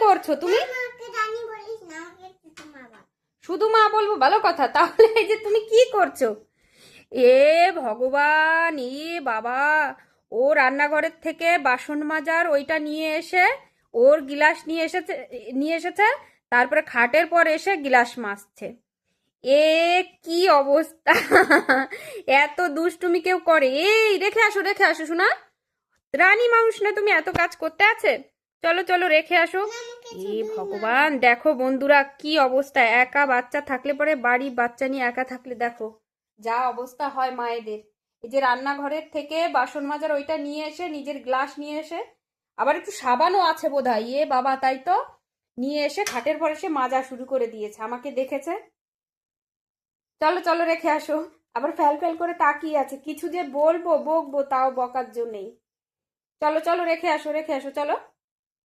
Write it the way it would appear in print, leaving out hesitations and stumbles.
করছো তুমি? শুধু মা বলবো, ভালো কথা। তাহলে এই যে তুমি কি করছো? এ ভগবান, এ বাবা, ও রান্নাঘরের থেকে বাসন মাজার ওইটা নিয়ে এসে ওর গিলাস নিয়ে এসেছে, তারপরে খাটের পর এসে গিলাস মাজছে। এ কি অবস্থা! এত দুষ্টুমি কেউ করে? এই রেখে আসো শোনা। রানী মানুষ না তুমি, এত কাজ করতে আছে? চলো চলো রেখে আসো। এ ভগবান, দেখো বন্ধুরা কি অবস্থা! একা বাচ্চা থাকলে পরে, বাড়ি বাচ্চা নিয়ে একা থাকলে দেখো যা অবস্থা হয় মায়েদের। এই যে রান্নাঘরের থেকে বাসন মাজার ওইটা নিয়ে এসে, নিজের গ্লাস নিয়ে এসে, আবার একটু সাবানও আছে বোধহয়, এ বাবা, তাই তো, নিয়ে এসে খাটের পর এসে মাজা শুরু করে দিয়েছে, আমাকে দেখেছে। চলো চলো রেখে আসো। আবার ফ্যাল ফ্যাল করে তাকিয়ে আছে, কিছু যে বলবো বকবো তাও বকার জন্যেই। চলো চলো রেখে আসো, রেখে আসো, চলো।